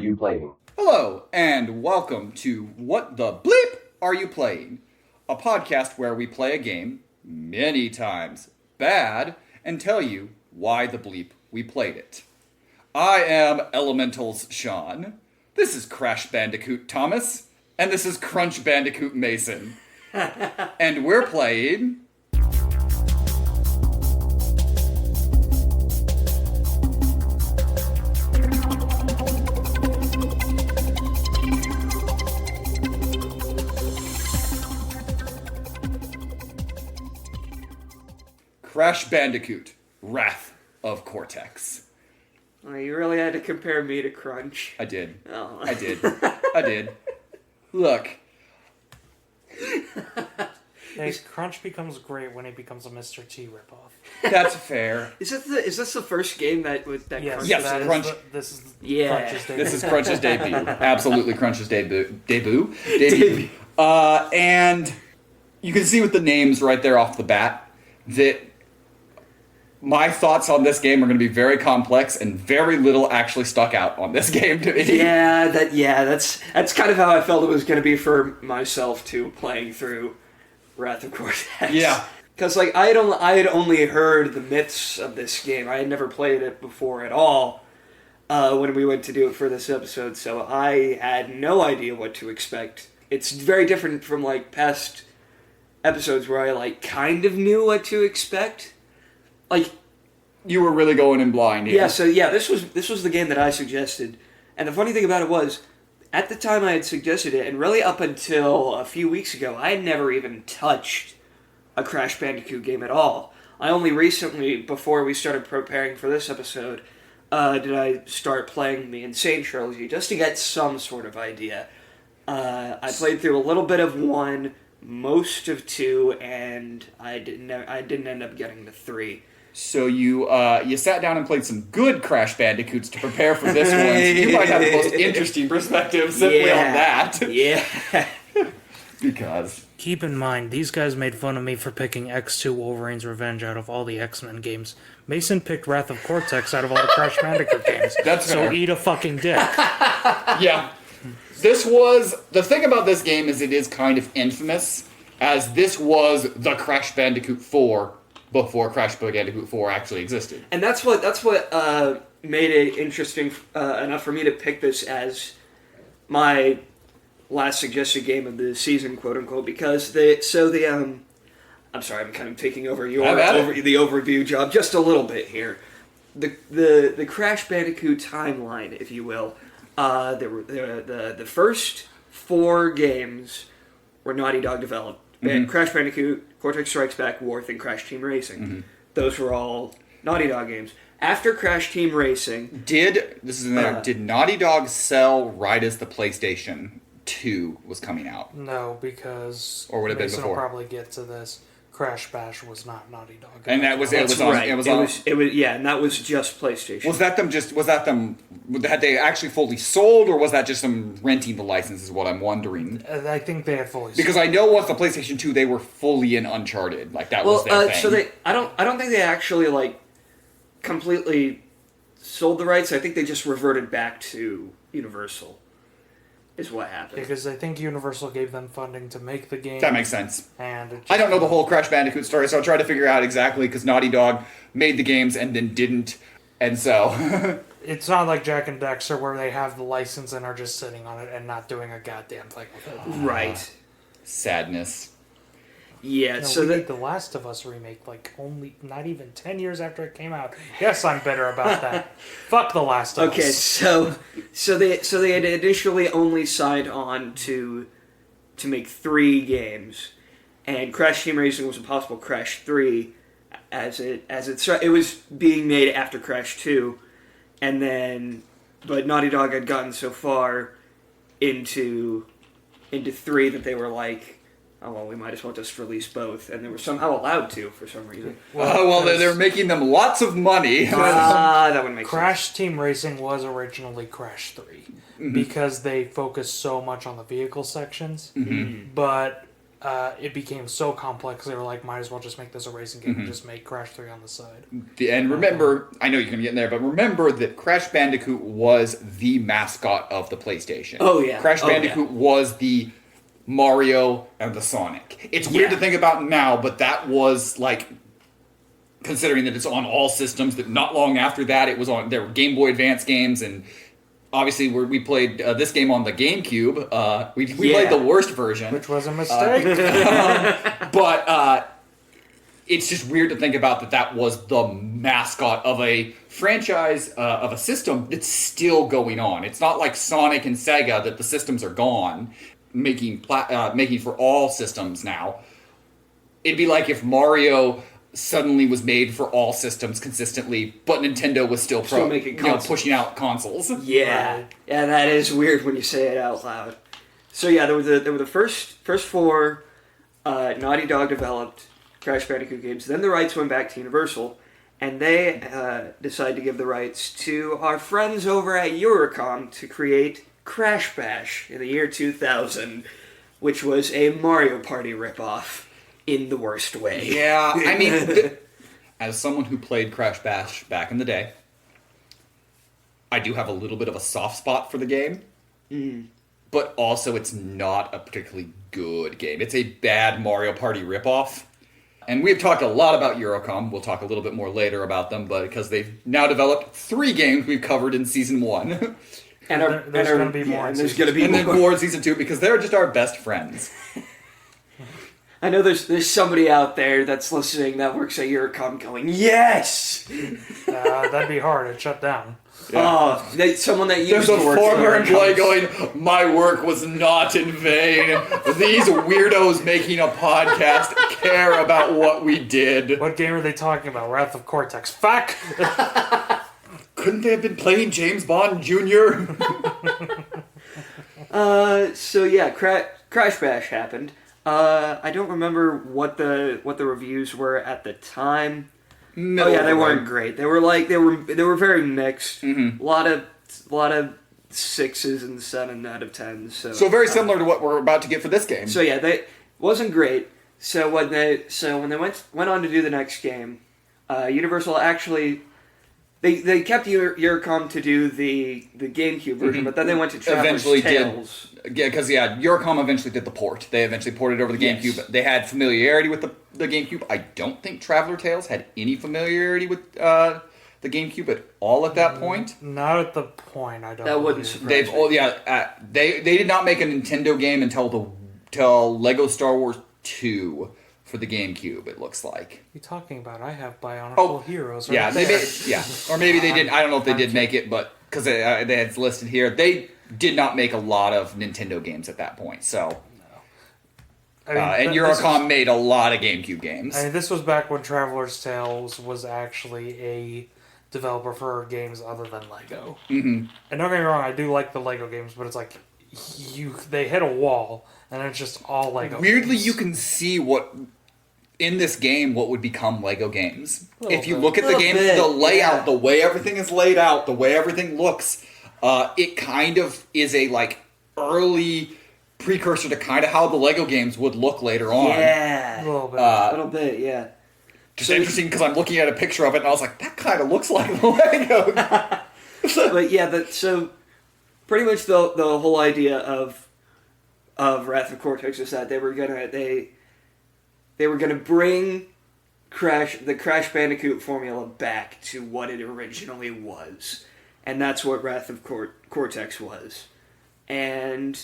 you playing? Hello, and welcome to What the Bleep Are You Playing? A podcast where we play a game, many times bad, and tell you why the bleep we played it. I am Elementals Sean. This is Crash Bandicoot Thomas. And this is Crunch Bandicoot Mason. And we're playing... Crash Bandicoot, Wrath of Cortex. Oh, you really had to compare me to Crunch. I did. Oh. I did. Look. Hey, Crunch becomes great when he becomes a Mr. T ripoff. That's fair. Is this the first game that Yes, Crunch Yes, has? Crunch. This is Yeah. Crunch's debut. This is Crunch's debut. Absolutely Crunch's debut. And you can see with the names right there off the bat that my thoughts on this game are going to be very complex, and very little actually stuck out on this game to me. That's kind of how I felt it was going to be for myself too, playing through Wrath of Cortex. Yeah. Because I had only heard the myths of this game. I had never played it before at all when we went to do it for this episode, so I had no idea what to expect. It's very different from past episodes where I kind of knew what to expect. You were really going in blind here. Yeah, this was the game that I suggested. And the funny thing about it was, at the time I had suggested it, and really up until a few weeks ago, I had never even touched a Crash Bandicoot game at all. I only recently, before we started preparing for this episode, did I start playing the Insane Trilogy, just to get some sort of idea. I played through a little bit of 1, most of 2, and I didn't end up getting to 3. So you sat down and played some good Crash Bandicoots to prepare for this one. So you might have the most interesting perspective simply on that. Yeah. Because... Keep in mind, these guys made fun of me for picking X2 Wolverine's Revenge out of all the X-Men games. Mason picked Wrath of Cortex out of all the Crash Bandicoot games. That's so fair. Eat a fucking dick. Yeah. The thing about this game is it is kind of infamous, as this was the Crash Bandicoot 4 before Crash Bandicoot 4 actually existed. And that's what made it interesting enough for me to pick this as my last suggested game of the season, quote unquote, because I'm sorry, I'm kind of taking over the overview job just a little bit here. The Crash Bandicoot timeline, if you will, the first 4 games were Naughty Dog developed. Mm-hmm. Crash Bandicoot, Cortex Strikes Back, Warth, and Crash Team Racing. Mm-hmm. Those were all Naughty Dog games. After Crash Team Racing... Did Naughty Dog sell right as the PlayStation 2 was coming out? No, because Or would it have been Mason before? will probably get to this. Crash Bash was not Naughty Dog. And that was That's on, right. it was and that was just PlayStation. Had they actually fully sold, or was that just them renting the license is what I'm wondering? I think they had fully Because I know once the PlayStation 2, they were fully in Uncharted. That was their thing. So I don't think they actually completely sold the rights. I think they just reverted back to Universal. Is what happened. Because I think Universal gave them funding to make the game. That makes sense. And I don't know the whole Crash Bandicoot story, so I'll try to figure out exactly, because Naughty Dog made the games and then didn't, and so... It's not like Jack and Dexter where they have the license and are just sitting on it and not doing a goddamn thing with it. Right. Sadness. Yeah, No, so we made The Last of Us remake only not even 10 years after it came out. Yes, I'm bitter about that. Fuck The Last of Us. Okay, so they had initially only signed on to make 3 games, and Crash Team Racing was a possible Crash 3 it was being made after Crash 2, but Naughty Dog had gotten so far into 3 that they were like, oh, well, we might as well just release both. And they were somehow allowed to, for some reason. They're making them lots of money. That would make Crash sense. Team Racing was originally Crash 3 because they focused so much on the vehicle sections. Mm-hmm. But it became so complex, they were like, might as well just make this a racing game and just make Crash 3 on the side. And remember, I know you're going to get in there, but remember that Crash Bandicoot was the mascot of the PlayStation. Oh, yeah. Crash Bandicoot was the Mario and the Sonic. It's weird to think about now, but that was like, considering that it's on all systems, that not long after that it was on, there were Game Boy Advance games, and obviously we played this game on the GameCube. We played the worst version. Which was a mistake. But it's just weird to think about that was the mascot of a franchise, of a system that's still going on. It's not like Sonic and Sega that the systems are gone, making for all systems now. It'd be like if Mario suddenly was made for all systems consistently, but Nintendo was still making consoles. pushing out consoles. Yeah. Right. Yeah, that is weird when you say it out loud. So yeah, there were the first four Naughty Dog developed Crash Bandicoot games. Then the rights went back to Universal, and they decided to give the rights to our friends over at Eurocom to create Crash Bash in the year 2000, which was a Mario Party ripoff in the worst way. Yeah, I mean, as someone who played Crash Bash back in the day, I do have a little bit of a soft spot for the game. But also it's not a particularly good game. It's a bad Mario Party ripoff. And we've talked a lot about Eurocom. We'll talk a little bit more later about them, but because they've now developed 3 games we've covered in Season 1. And there's going to be more. And there's going to be and more. then more in Season 2 because they're just our best friends. I know there's somebody out there that's listening that works at Eurocom going, yes! That'd be hard. It shut down. Yeah. Oh, someone that used There's to a work former there employee comes- going, my work was not in vain. These weirdos making a podcast care about what we did. What game are they talking about? Wrath of Cortex. Fuck! Couldn't they have been playing James Bond Jr.? So yeah, Crash Bash happened. I don't remember what the reviews were at the time. No, Oh yeah, they weren't great. They were very mixed. A lot of 6s and 7 out of 10s. So very similar to what we're about to get for this game. So yeah, they wasn't great. So when they went on to do the next game, Universal actually they kept Eurocom to do the GameCube version, but then they went to Traveler's Tales. Yeah, because Eurocom eventually did the port. They eventually ported over the GameCube. Yes. They had familiarity with the GameCube. I don't think Traveler Tales had any familiarity with the GameCube at all at that point. Not at the point, I don't That wouldn't believe. surprise me. They did not make a Nintendo game until Lego Star Wars 2 for the GameCube. It looks like. What are you talking about? I have Bionicle Oh, Heroes. Right Yeah, there. or maybe they didn't. I don't know if they did make it, but because they had it listed here, they did not make a lot of Nintendo games at that point. So, I mean, and this Eurocom made a lot of GameCube games. I mean, this was back when Traveler's Tales was actually a developer for games other than Lego. Mm-hmm. And don't get me wrong, I do like the Lego games, but it's like they hit a wall, and it's just all Lego. Weirdly, games. you can see what in this game what would become Lego games. If you bit. look at the Little game, bit, the layout, yeah. the way everything is laid out, the way everything looks, it kind of is a early precursor to kind of how the Lego games would look later on. Yeah, A little bit. a little bit, yeah. Just interesting because I'm looking at a picture of it and I was like, that kind of looks like Lego. But yeah, so pretty much the whole idea of Wrath of Cortex is that they were gonna bring the Crash Bandicoot formula back to what it originally was, and that's what Wrath of Cortex was. And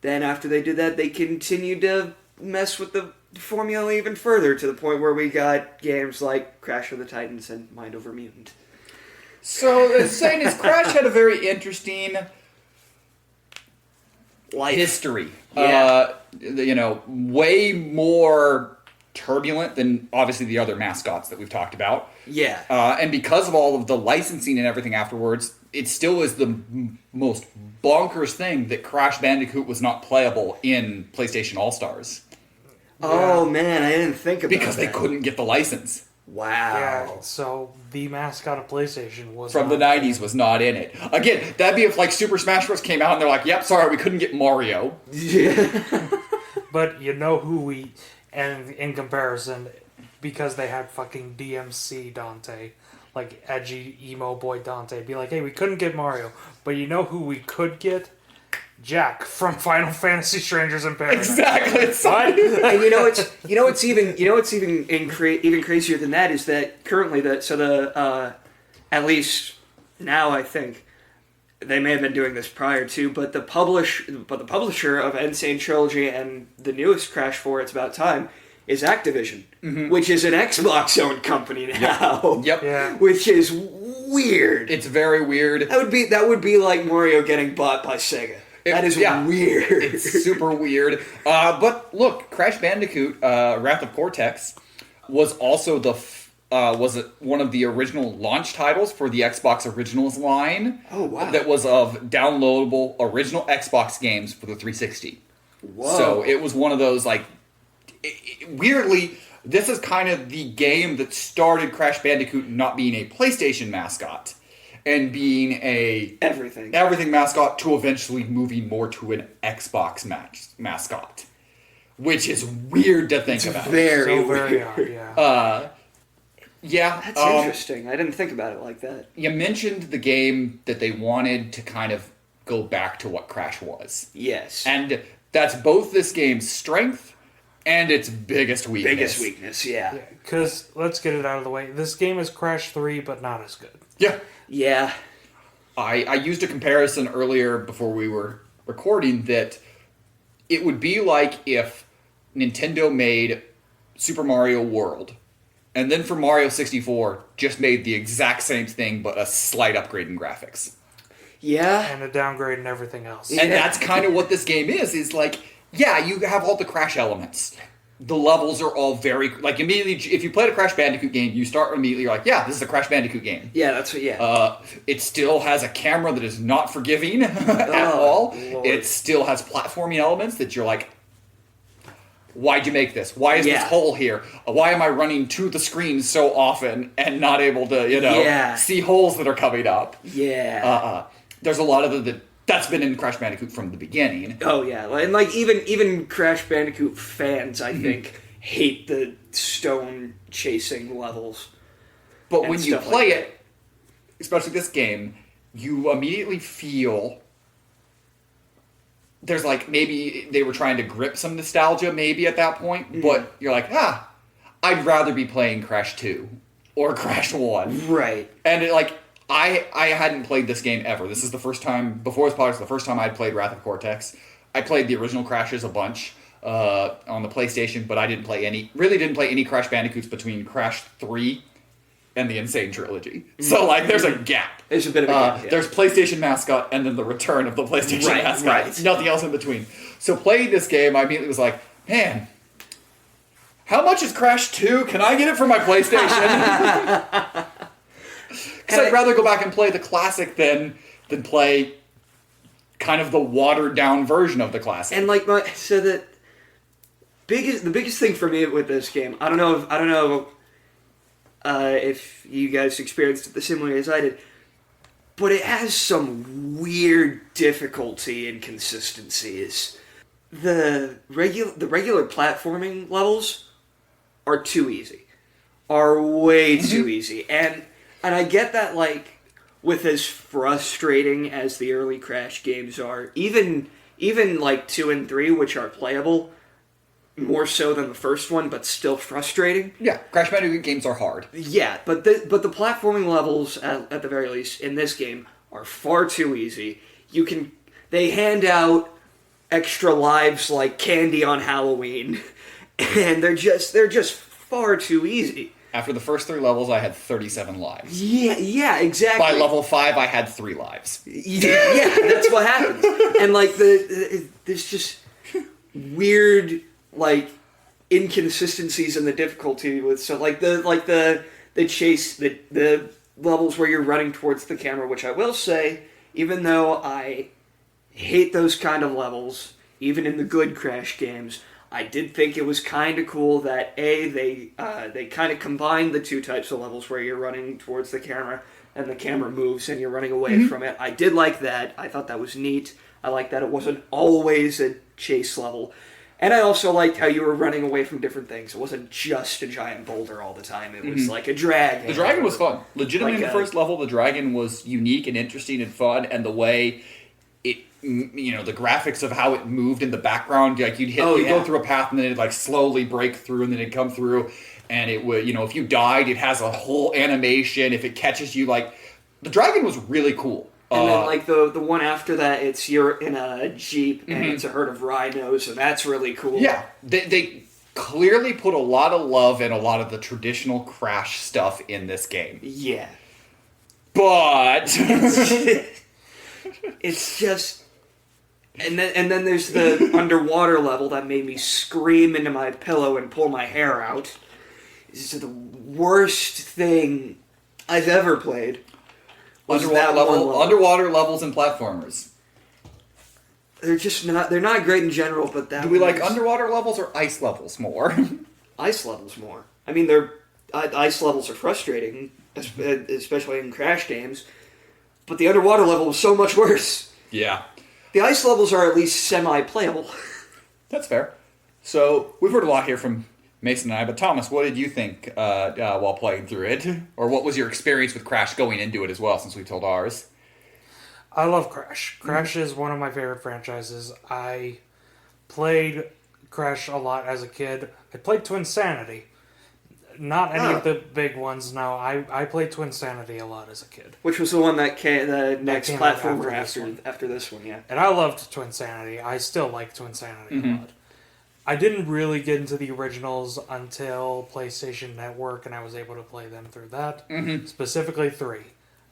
then after they did that, they continued to mess with the formula even further to the point where we got games like Crash of the Titans and Mind Over Mutant. So the saying is Crash had a very interesting history. Yeah. Way more turbulent than obviously the other mascots that we've talked about. Yeah. And because of all of the licensing and everything afterwards, it still is the most bonkers thing that Crash Bandicoot was not playable in PlayStation All-Stars. Oh man, I didn't think about Because they that. couldn't get the license. Wow. Yeah, so the mascot of PlayStation was From the not- 90s was not in it. Again, that'd be if Super Smash Bros. Came out and they're like, yep, sorry, we couldn't get Mario. Yeah. But you know who we, and in comparison, because they had fucking DMC Dante, like edgy emo boy Dante, be like, hey, we couldn't get Mario, but you know who we could get? Jack from Final Fantasy Strangers in Paradise. Exactly. What? And what's even crazier than that is that currently at least now I think they may have been doing this prior to, but the publisher of Insane Trilogy and the newest Crash 4, It's About Time, is Activision, which is an Xbox-owned company now. Yep. Yeah. Which is weird. It's very weird. That would be like Mario getting bought by Sega. That is weird. It's super weird. But look, Crash Bandicoot, Wrath of Cortex, was also one of the original launch titles for the Xbox Originals line. Oh, wow. That was of downloadable original Xbox games for the 360. Whoa. So it was one of those, like, weirdly, this is kind of the game that started Crash Bandicoot not being a PlayStation mascot and being a everything mascot to eventually moving more to an Xbox mascot, which is weird to think about. Very Very weird. odd, yeah. Yeah, That's interesting. I didn't think about it like that. You mentioned the game that they wanted to kind of go back to what Crash was. Yes. And that's both this game's strength and its biggest weakness. Yeah. Because, let's get it out of the way, this game is Crash 3, but not as good. Yeah. Yeah. I used a comparison earlier before we were recording that it would be like if Nintendo made Super Mario World and then for Mario 64 just made the exact same thing but a slight upgrade in graphics. Yeah. And a downgrade and everything else. And that's kind of what this game is like, yeah, you have all the Crash elements. The levels are all very, like, immediately, if you played a Crash Bandicoot game, you start immediately, you're like, yeah, this is a Crash Bandicoot game. Yeah, that's what, It still has a camera that is not forgiving at all. Lord. It still has platforming elements that you're like, why'd you make this? Why is this hole here? Why am I running to the screen so often and not able to, see holes that are coming up? Yeah. There's a lot of that's been in Crash Bandicoot from the beginning. Oh yeah, and like even Crash Bandicoot fans, I think, hate the stone chasing levels. But when you play it, especially this game, you immediately feel there's like maybe they were trying to grip some nostalgia maybe at that point, but you're like, I'd rather be playing Crash 2 or Crash 1. Right. And I hadn't played this game ever. This is the first time, before this podcast, the first time I'd played Wrath of Cortex. I played the original Crashes a bunch on the PlayStation, but I didn't play any Crash Bandicoots between Crash 3 and the Insane Trilogy. So, like, there's a gap. There's a bit of a gap, yeah. There's PlayStation mascot and then the return of the PlayStation mascot. Right. Nothing else in between. So playing this game, I immediately was like, man, how much is Crash 2? Can I get it for my PlayStation? Because I'd rather go back and play the classic than play kind of the watered down version of the classic. And like the biggest thing for me with this game, I don't know if you guys experienced it the same way as I did, but it has some weird difficulty inconsistencies. The regular platforming levels are too easy, are way too easy, and I get that, like, with as frustrating as the early Crash games are, even like 2 and 3, which are playable, more so than the first one, but still frustrating. Yeah, Crash Bandicoot games are hard. Yeah, but the platforming levels, at the very least, in this game, are far too easy. They hand out extra lives like candy on Halloween, and they're just far too easy. After the first 3 levels, I had 37 lives. Yeah, exactly. By level 5, I had 3 lives. Yeah, that's what happens. And like there's just weird like inconsistencies in the difficulty with the chase, the levels where you're running towards the camera, which I will say, even though I hate those kind of levels, even in the good Crash games, I did think it was kind of cool that they kind of combined the two types of levels where you're running towards the camera and the camera moves and you're running away from it. I did like that. I thought that was neat. I like that it wasn't always a chase level. And I also liked how you were running away from different things. It wasn't just a giant boulder all the time. It was like a dragon. The dragon was fun. Legitimately, Like in the first level, the dragon was unique and interesting and fun, and the way it, the graphics of how it moved in the background, like you'd go through a path and then it'd like slowly break through and then it'd come through, and it would, if you died, it has a whole animation. If it catches you, like, the dragon was really cool. And then, like, the one after that, you're in a Jeep, and it's a herd of rhinos, and that's really cool. Yeah, they clearly put a lot of love and a lot of the traditional Crash stuff in this game. Yeah. But... it's just... And then there's the underwater level that made me scream into my pillow and pull my hair out. This is the worst thing I've ever played. Underwater levels and platformers. They're not great in general, but that Do we like underwater levels or ice levels more? Ice levels more. I mean, ice levels are frustrating, especially in Crash games, but the underwater level was so much worse. Yeah. The ice levels are at least semi-playable. That's fair. So, we've heard a lot here from Mason and I, but Thomas, what did you think while playing through it? Or what was your experience with Crash going into it as well, since we told ours? I love Crash. Crash is one of my favorite franchises. I played Crash a lot as a kid. I played Twinsanity. Not any of the big ones, no. I played Twinsanity a lot as a kid. Which was the one that came, the next came platformer out after this one, yeah. And I loved Twinsanity. I still like Twinsanity a lot. I didn't really get into the originals until PlayStation Network, and I was able to play them through that. Specifically 3.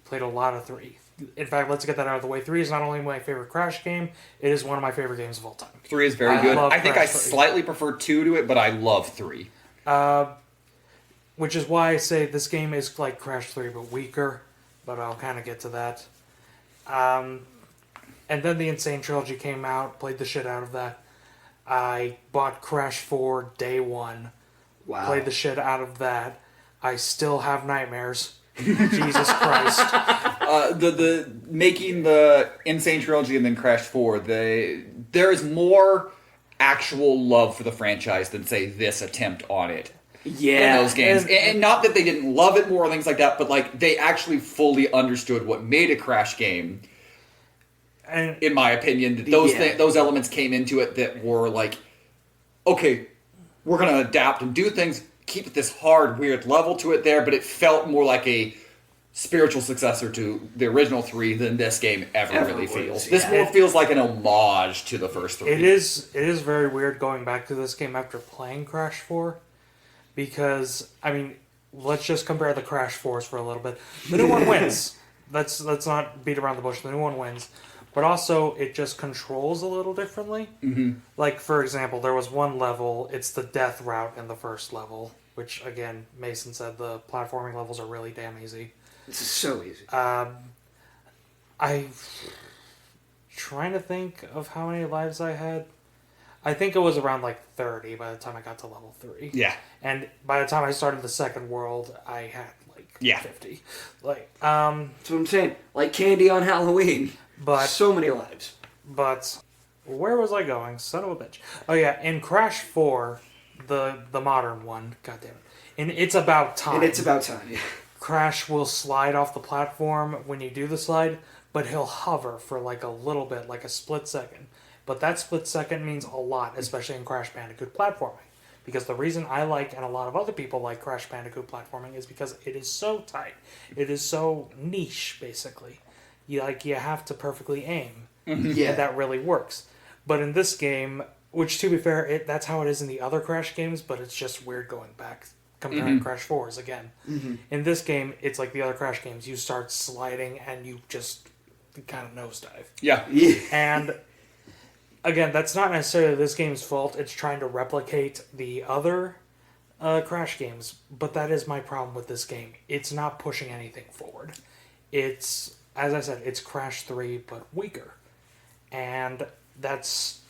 Played a lot of 3. In fact, let's get that out of the way. 3 is not only my favorite Crash game, it is one of my favorite games of all time. 3 is very good. I think I Crash 3. slightly prefer 2 to it, but I love 3. Which is why I say this game is like Crash 3, but weaker. But I'll kind of get to that. And then the Insane Trilogy came out, played the shit out of that. I bought Crash 4 day one. Wow. Played the shit out of that. I still have nightmares. Jesus Christ. The making the Insane Trilogy and then Crash 4, there is more actual love for the franchise than, say, this attempt on it. Yeah. In those games. And not that they didn't love it more or things like that, but like they actually fully understood what made a Crash game. And in my opinion, those elements came into it that were like, okay, we're going to adapt and do things, keep this hard, weird level to it there, but it felt more like a spiritual successor to the original 3 than this game ever really feels. This more feels like an homage to the first 3. It is very weird going back to this game after playing Crash 4, because, I mean, let's just compare the Crash 4s for a little bit. The new one wins. Let's not beat around the bush. The new one wins. But also, it just controls a little differently. Like, for example, there was one level, it's the death route in the first level, which, again, Mason said the platforming levels are really damn easy. This is so easy. I'm trying to think of how many lives I had. I think it was around like 30 by the time I got to level 3. Yeah. And by the time I started the second world, I had like 50. Like, That's what I'm saying. Like candy on Halloween. But so many lives. But where was I going? Son of a bitch. Oh yeah, in Crash 4, the modern one, goddamn it. And It's About Time. Yeah. Crash will slide off the platform when you do the slide, but he'll hover for like a little bit, like a split second. But that split second means a lot, especially in Crash Bandicoot platforming. Because the reason I like, and a lot of other people like Crash Bandicoot platforming, is because it is so tight. It is so niche, basically. You have to perfectly aim. Yeah. And that really works. But in this game, which to be fair, that's how it is in the other Crash games, but it's just weird going back, comparing Crash 4s again. In this game, it's like the other Crash games. You start sliding and you just kind of nosedive. Yeah. And again, that's not necessarily this game's fault. It's trying to replicate the other Crash games, but that is my problem with this game. It's not pushing anything forward. It's, as I said, it's Crash 3, but weaker. And that's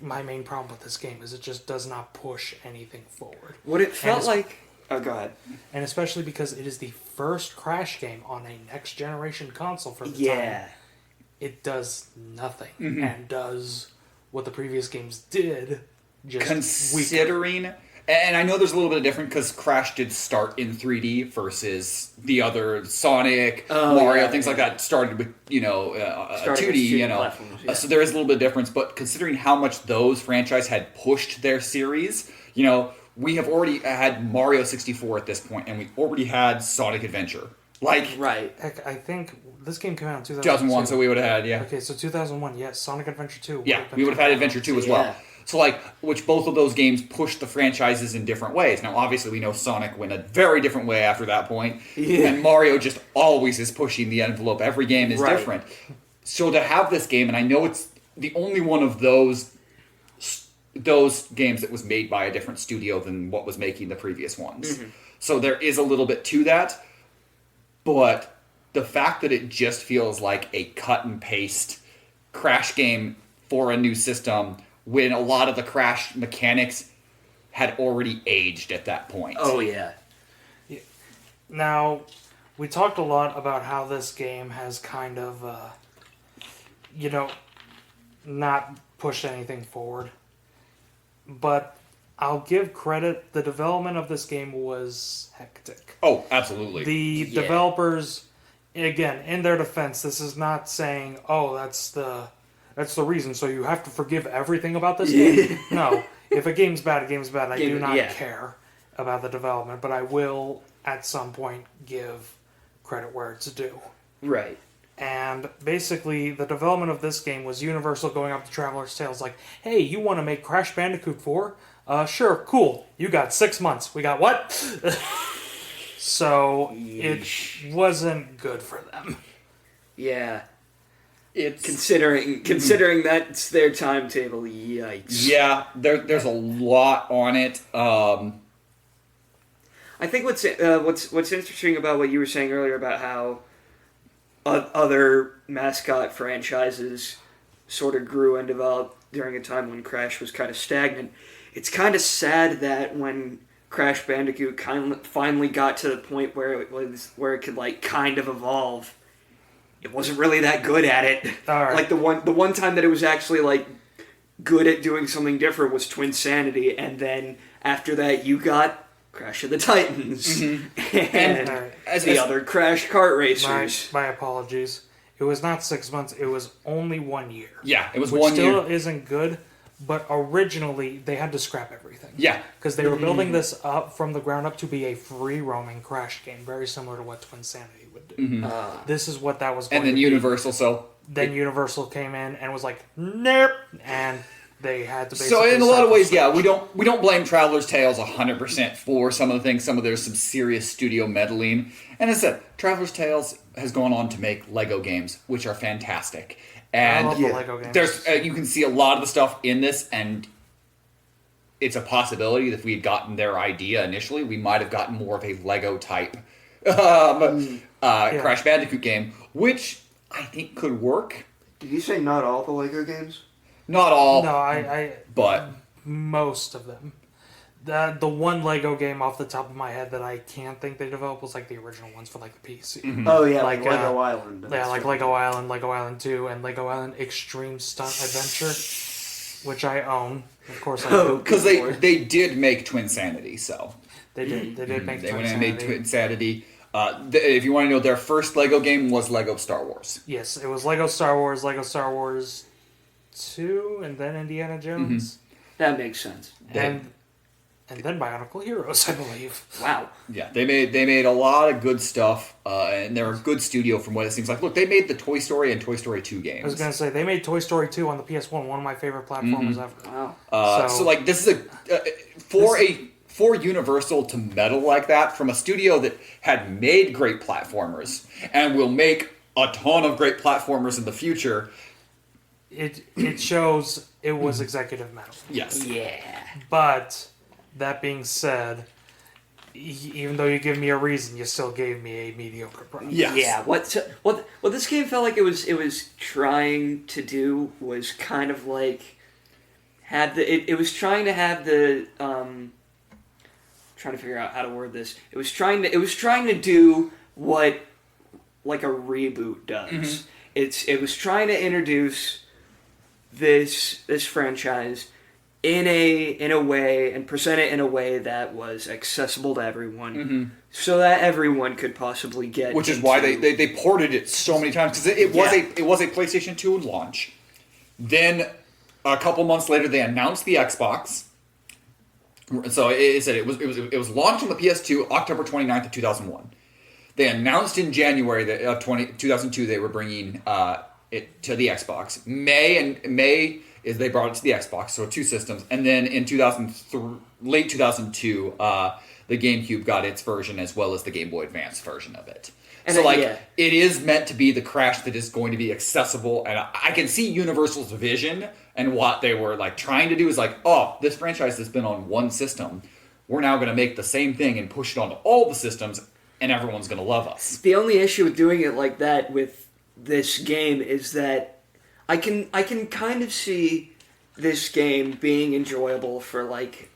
my main problem with this game, is it just does not push anything forward. What it felt like... Oh, go ahead. And especially because it is the first Crash game on a next-generation console for the time. It does nothing, and does what the previous games did just considering, and I know there's a little bit of different because Crash did start in 3D versus the other Sonic, Mario, things like that started with 2D. So there is a little bit of difference. But considering how much those franchise had pushed their series, we have already had Mario 64 at this point, and we already had Sonic Adventure. Right. Heck, I think this game came out in 2001, so we would have had, Okay, so 2001, yes, Sonic Adventure 2. Yeah, we would have had Adventure 2 as well. So, which both of those games pushed the franchises in different ways. Now, obviously, we know Sonic went a very different way after that point. Yeah. And Mario just always is pushing the envelope. Every game is different. So to have this game, and I know it's the only one of those games that was made by a different studio than what was making the previous ones. Mm-hmm. So there is a little bit to that. But the fact that it just feels like a cut and paste Crash game for a new system when a lot of the Crash mechanics had already aged at that point. Oh, yeah. Now, we talked a lot about how this game has kind of, not pushed anything forward. But I'll give credit, the development of this game was hectic. Oh, absolutely. The developers, again, in their defense, this is not saying, oh, that's the reason, so you have to forgive everything about this game. No. If a game's bad, a game's bad. I do not care about the development, but I will, at some point, give credit where it's due. Right. And basically, the development of this game was Universal going up to Traveler's Tales like, hey, you want to make Crash Bandicoot 4? Sure, cool. You got 6 months. We got what? So, it wasn't good for them. Yeah. It's considering that's their timetable, yikes. Yeah, there's a lot on it. I think what's interesting about what you were saying earlier about how other mascot franchises sort of grew and developed during a time when Crash was kind of stagnant. It's kind of sad that when Crash Bandicoot finally got to the point where it could kind of evolve, it wasn't really that good at it. Right. Like the one time that it was actually good at doing something different was Twinsanity, and then after that you got Crash of the Titans and the other Crash Kart Racers. My apologies. It was not 6 months. It was only 1 year. Yeah, it was which 1 year. Still isn't good, but originally they had to scrap everything. Yeah. Because they were building this up from the ground up to be a free-roaming Crash game, very similar to what Twinsanity would do. Mm-hmm. This is what that was going to be. And then Universal, Universal came in and was like, nope, and they had to basically... So in a lot of ways, we don't blame Traveler's Tales 100% for some of the things. There's some serious studio meddling. And as I said, Traveler's Tales has gone on to make Lego games, which are fantastic. And I love the Lego games. There's you can see a lot of the stuff in this, and it's a possibility that if we had gotten their idea initially, we might have gotten more of a Lego type Crash Bandicoot game, which I think could work. Did you say not all the Lego games? Not all. No, but most of them. The one Lego game off the top of my head that I can't think they developed was the original ones for the PC. Mm-hmm. Oh yeah, like Lego Island. Yeah, like Lego Island, Lego Island 2, and Lego Island Extreme Stunt Adventure, which I own. Of course I do. Because they did make Twinsanity, so. They did. They did make Twinsanity. They went and made Twinsanity. If you want to know, their first Lego game was Lego Star Wars. Yes, it was Lego Star Wars 2, and then Indiana Jones. Mm-hmm. That makes sense. And then Bionicle Heroes, I believe. Wow. Yeah, they made a lot of good stuff, and they're a good studio from what it seems like. Look, they made the Toy Story and Toy Story 2 games. I was going to say, they made Toy Story 2 on the PS1, one of my favorite platformers ever. Wow. So this is for Universal to meddle like that from a studio that had made great platformers and will make a ton of great platformers in the future. It shows it was executive meddle. Yes. Yeah. But that being said, even though you give me a reason, you still gave me a mediocre product. Yes. Yeah. What this game felt like it was trying to do was kind of it was trying to have the trying to figure out how to word this. It was trying to do what a reboot does. Mm-hmm. It was trying to introduce this franchise in a way and present it in a way that was accessible to everyone, so that everyone could possibly get. Which is why they ported it so many times, because it was a PlayStation 2 launch. Then a couple months later, they announced the Xbox. So it was launched on the PS2 October 29th of 2001. They announced in January of 2002 they were bringing it to the Xbox. May is they brought it to the Xbox, so 2 systems. And then in late 2002, the GameCube got its version as well as the Game Boy Advance version of it. And so, it is meant to be the Crash that is going to be accessible. And I can see Universal's vision and what they were trying to do is this franchise has been on one system. We're now going to make the same thing and push it onto all the systems, and everyone's going to love us. The only issue with doing it like that with this game is that I can kind of see this game being enjoyable for like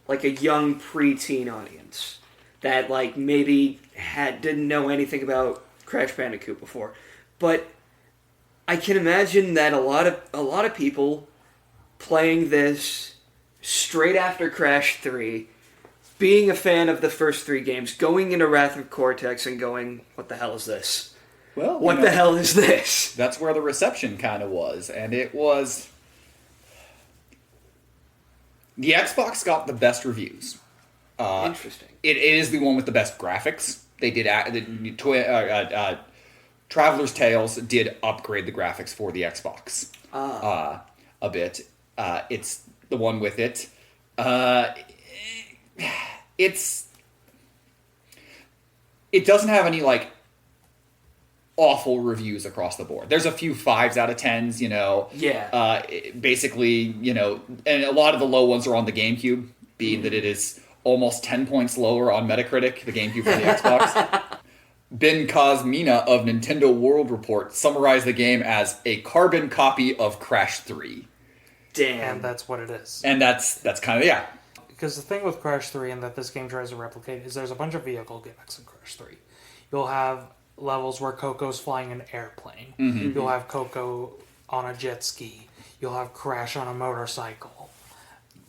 a young preteen audience that maybe didn't know anything about Crash Bandicoot before. But I can imagine that a lot of people playing this straight after Crash 3, being a fan of the first 3 games, going into Wrath of Cortex and going, what the hell is this? Well, what the hell is this? That's where the reception kind of was. And it was... The Xbox got the best reviews. Interesting. It is the one with the best graphics. They did... Traveler's Tales did upgrade the graphics for the Xbox a bit. It's the one with it. It doesn't have any awful reviews across the board. There's a few 5s out of 10s, Yeah. Basically, and a lot of the low ones are on the GameCube, being that it is almost 10 points lower on Metacritic, the GameCube for the Xbox. Ben Cosmina of Nintendo World Report summarized the game as a carbon copy of Crash 3. Damn. And that's what it is. And that's kind of, yeah. Because the thing with Crash 3 and that this game tries to replicate is there's a bunch of vehicle gimmicks in Crash 3. You'll have levels where Coco's flying an airplane. Mm-hmm. You'll have Coco on a jet ski. You'll have Crash on a motorcycle.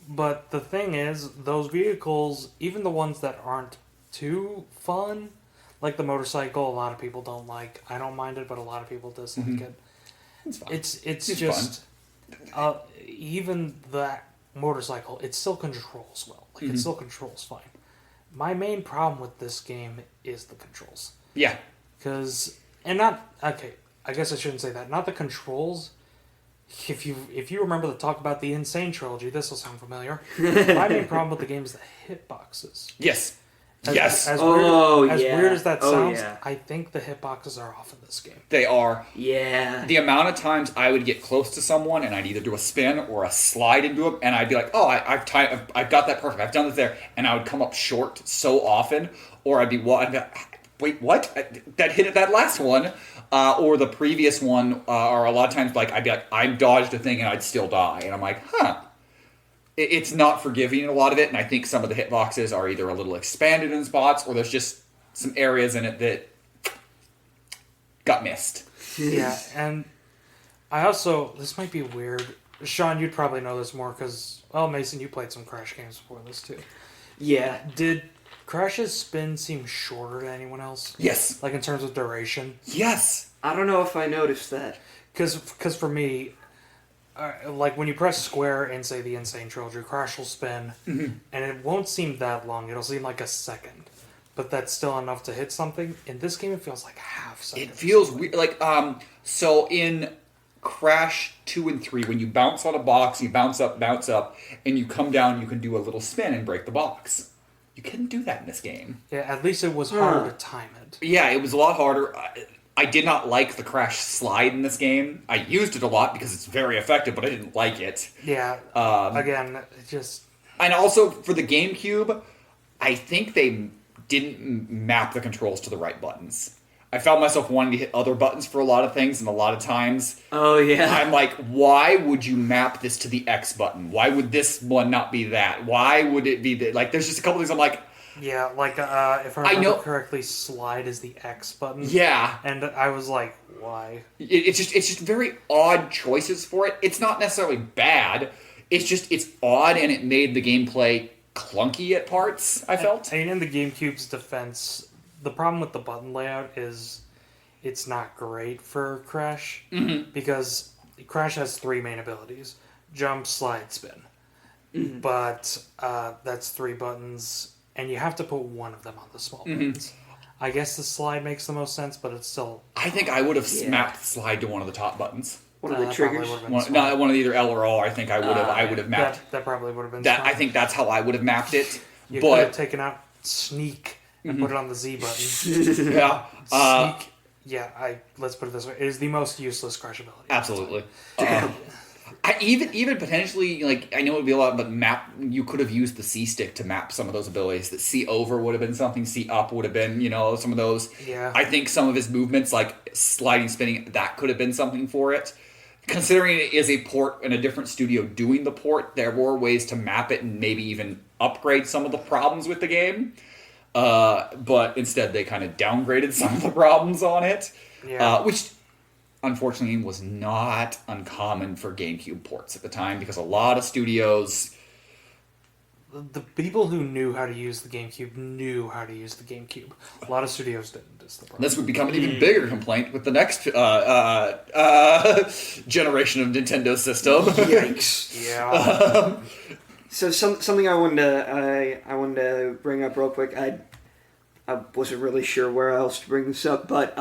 But the thing is, those vehicles, even the ones that aren't too fun, like the motorcycle, a lot of people don't like. I don't mind it, but a lot of people dislike it. It's fun. It's just even that motorcycle, it still controls well. It still controls fine. My main problem with this game is the controls. Yeah. I guess I shouldn't say that. Not the controls. If you remember the talk about the Insane Trilogy, this will sound familiar. My main problem with the game is the hitboxes. Yes. As weird as that sounds, yeah. I think the hitboxes are off in this game. They are. Yeah. The amount of times I would get close to someone and I'd either do a spin or a slide into it, and I'd be like, I've got that perfect. I've done this there. And I would come up short so often, or I'd be wait, what? That hit at that last one. Or the previous one, or a lot of times, I'd be like, I dodged a thing and I'd still die. And I'm like, It's not forgiving in a lot of it, and I think some of the hitboxes are either a little expanded in spots, or there's just some areas in it that got missed. Yeah, and I also, this might be weird. Sean, you'd probably know this more because, Mason, you played some Crash games before this too. Yeah. Did Crash's spin seem shorter to anyone else? Yes. In terms of duration? Yes. I don't know if I noticed that. Because for me, when you press square in, say, the Insane Trilogy, Crash will spin, and it won't seem that long. It'll seem like a second. But that's still enough to hit something. In this game, it feels like half a second. It feels weird. So in Crash 2 and 3, when you bounce on a box, you bounce up, and you come down, you can do a little spin and break the box. You couldn't do that in this game. Yeah, at least it was harder to time it. Yeah, it was a lot harder. I did not like the Crash slide in this game. I used it a lot because it's very effective, but I didn't like it. Yeah. Again, it just... And also, for the GameCube, I think they didn't map the controls to the right buttons. I found myself wanting to hit other buttons for a lot of things, and a lot of times... Oh, yeah. I'm like, why would you map this to the X button? Why would this one not be that? Why would it be that? There's just a couple things I'm like... Yeah, if I remember correctly, slide is the X button. Yeah. And I was like, why? It's just very odd choices for it. It's not necessarily bad. it's odd, and it made the gameplay clunky at parts, I felt. And in the GameCube's defense, the problem with the button layout is it's not great for Crash, because Crash has 3 main abilities: jump, slide, spin. But that's 3 buttons, and you have to put one of them on the small buttons. I guess the slide makes the most sense, but it's still... I think I would have mapped slide to one of the top buttons. One of the triggers. One of either L or R. I think I would have mapped. That probably would have been that. smart. I think that's how I would have mapped it. You could have taken out sneak and put it on the Z button. Yeah. Sneak. Yeah, let's put it this way: it is the most useless Crash ability. Absolutely. I even potentially, like, I know it would be a lot, but you could have used the C stick to map some of those abilities. That C over would have been something. C up would have been, some of those. Yeah. I think some of his movements, like sliding, spinning, that could have been something for it. Considering it is a port in a different studio doing the port, there were ways to map it and maybe even upgrade some of the problems with the game. But instead, they kind of downgraded some of the problems on it, which unfortunately was not uncommon for GameCube ports at the time, because a lot of studios... The people who knew how to use the GameCube knew how to use the GameCube. A lot of studios didn't. Is the problem. This would become an even bigger complaint with the next generation of Nintendo system. Yikes! Yeah. So something I wanted to bring up real quick. I wasn't really sure where else to bring this up, but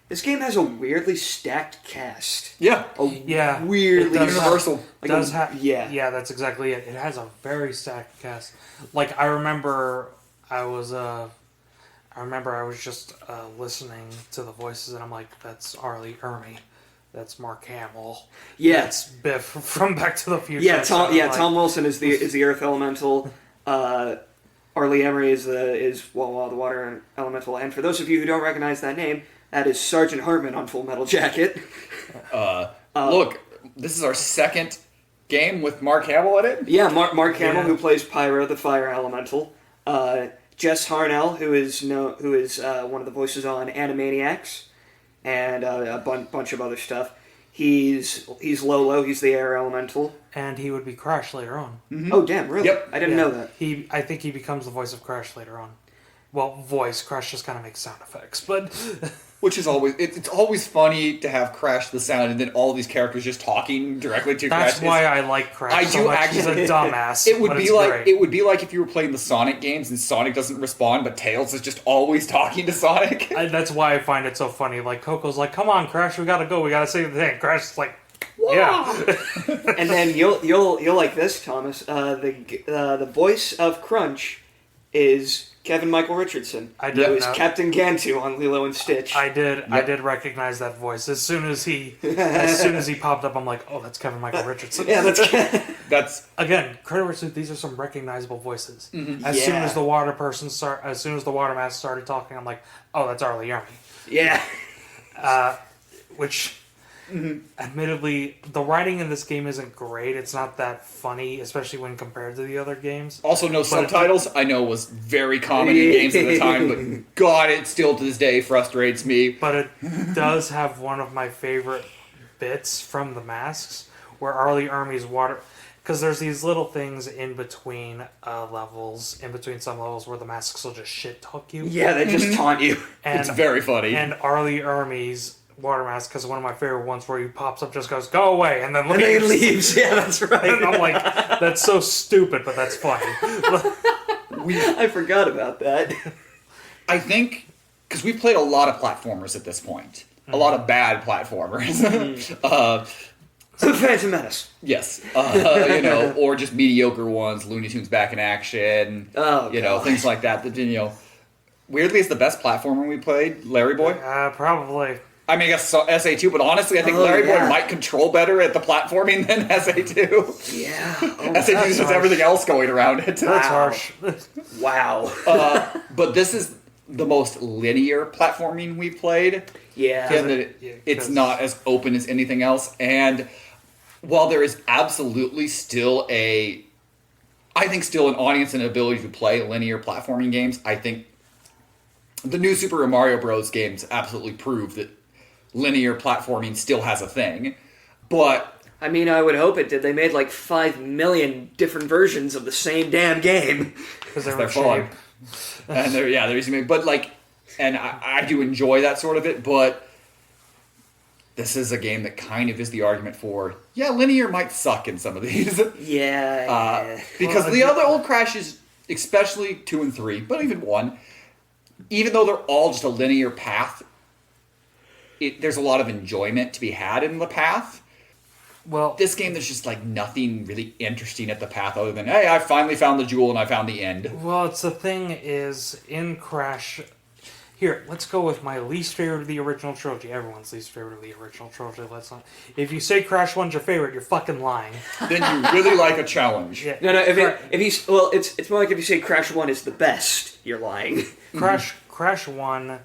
this game has a weirdly stacked cast. Yeah. Weirdly universal. Yeah, that's exactly it. It has a very stacked cast. Like, I remember I was just listening to the voices, and I'm like, that's Arlie Ermy. That's Mark Hamill. Yeah. That's Biff from Back to the Future. Yeah, Tom Wilson is the Earth Elemental. Arlie Emery is the Water Elemental. And for those of you who don't recognize that name, that is Sergeant Hartman on Full Metal Jacket. Look, this is our second game with Mark Hamill in it. Yeah, Mark Hamill, who plays Pyro, the Fire Elemental. Jess Harnell, who is one of the voices on Animaniacs, and a bunch of other stuff. He's Lolo. He's the Air Elemental, and he would be Crash later on. Mm-hmm. Oh, damn! Really? Yep. I didn't know that. I think he becomes the voice of Crash later on. Well, Crash just kind of makes sound effects, but which is always it's always funny to have Crash the sound, and then all these characters just talking directly to Crash. That's why I like Crash. I do much. actually. He's a dumbass. It would be like if you were playing the Sonic games and Sonic doesn't respond, but Tails is just always talking to Sonic. That's why I find it so funny. Like, Coco's like, "Come on, Crash, we gotta go. We gotta save the thing." Crash is like, wow. "Yeah." And then you'll like this, Thomas. The voice of Crunch is Kevin Michael Richardson. I did. Who is Captain Gantu on Lilo and Stitch. I did. Yep. I did recognize that voice as soon as he popped up. I'm like, oh, that's Kevin Michael Richardson. Yeah, that's again. Credit to these are some recognizable voices. Mm-hmm. As soon as the water mask started talking, I'm like, oh, that's Arlie Ermy. Yeah. Which. Mm-hmm. Admittedly, the writing in this game isn't great. It's not that funny, especially when compared to the other games. Also, no subtitles. I know was very common in games at the time, but God, it still to this day frustrates me. But it does have one of my favorite bits from the masks, where Arlie Ermy's water... Because there's these little things in between levels, in between some levels, where the masks will just shit-talk you. Yeah, they just taunt you. And, it's very funny. And Arlie Ermy's water mask, because one of my favorite ones where he pops up, just goes, "Go away," and then leaves. And then he leaves. Yeah, that's right. And I'm like, that's so stupid, but that's funny. I forgot about that. I think because we've played a lot of platformers at this point, a lot of bad platformers. Phantom Menace. Yes, or just mediocre ones. Looney Tunes Back in Action. Things like that. That weirdly, it's the best platformer we played. Larry Boy. Probably. I mean, I guess SA2, but honestly, I think Larry Boy might control better at the platforming than SA2. Yeah. SA2 is just everything else going around it. That's harsh. Wow. But this is the most linear platforming we've played. Yeah. It's not as open as anything else. And while there is absolutely still an audience and ability to play linear platforming games, I think the new Super Mario Bros. Games absolutely prove that linear platforming still has a thing, but I mean, I would hope it did. They made like 5 million different versions of the same damn game. Because they're fun. cheap. And they're easy to make. But like, and I do enjoy that sort of it, but this is a game that kind of is the argument for, linear might suck in some of these. Yeah. Because the other old Crashes, especially 2 and 3, but even 1, even though they're all just a linear path, there's a lot of enjoyment to be had in the path. Well, This game, there's just like nothing really interesting at the path other than, hey, I finally found the jewel and I found the end. well, it's the thing is, in Crash... Here, let's go with my least favorite of the original trilogy. Everyone's least favorite of the original trilogy. Let's not... If you say Crash 1's your favorite, you're fucking lying. Then you really like a challenge. Yeah. No, it's more like if you say Crash 1 is the best, you're lying. Crash 1,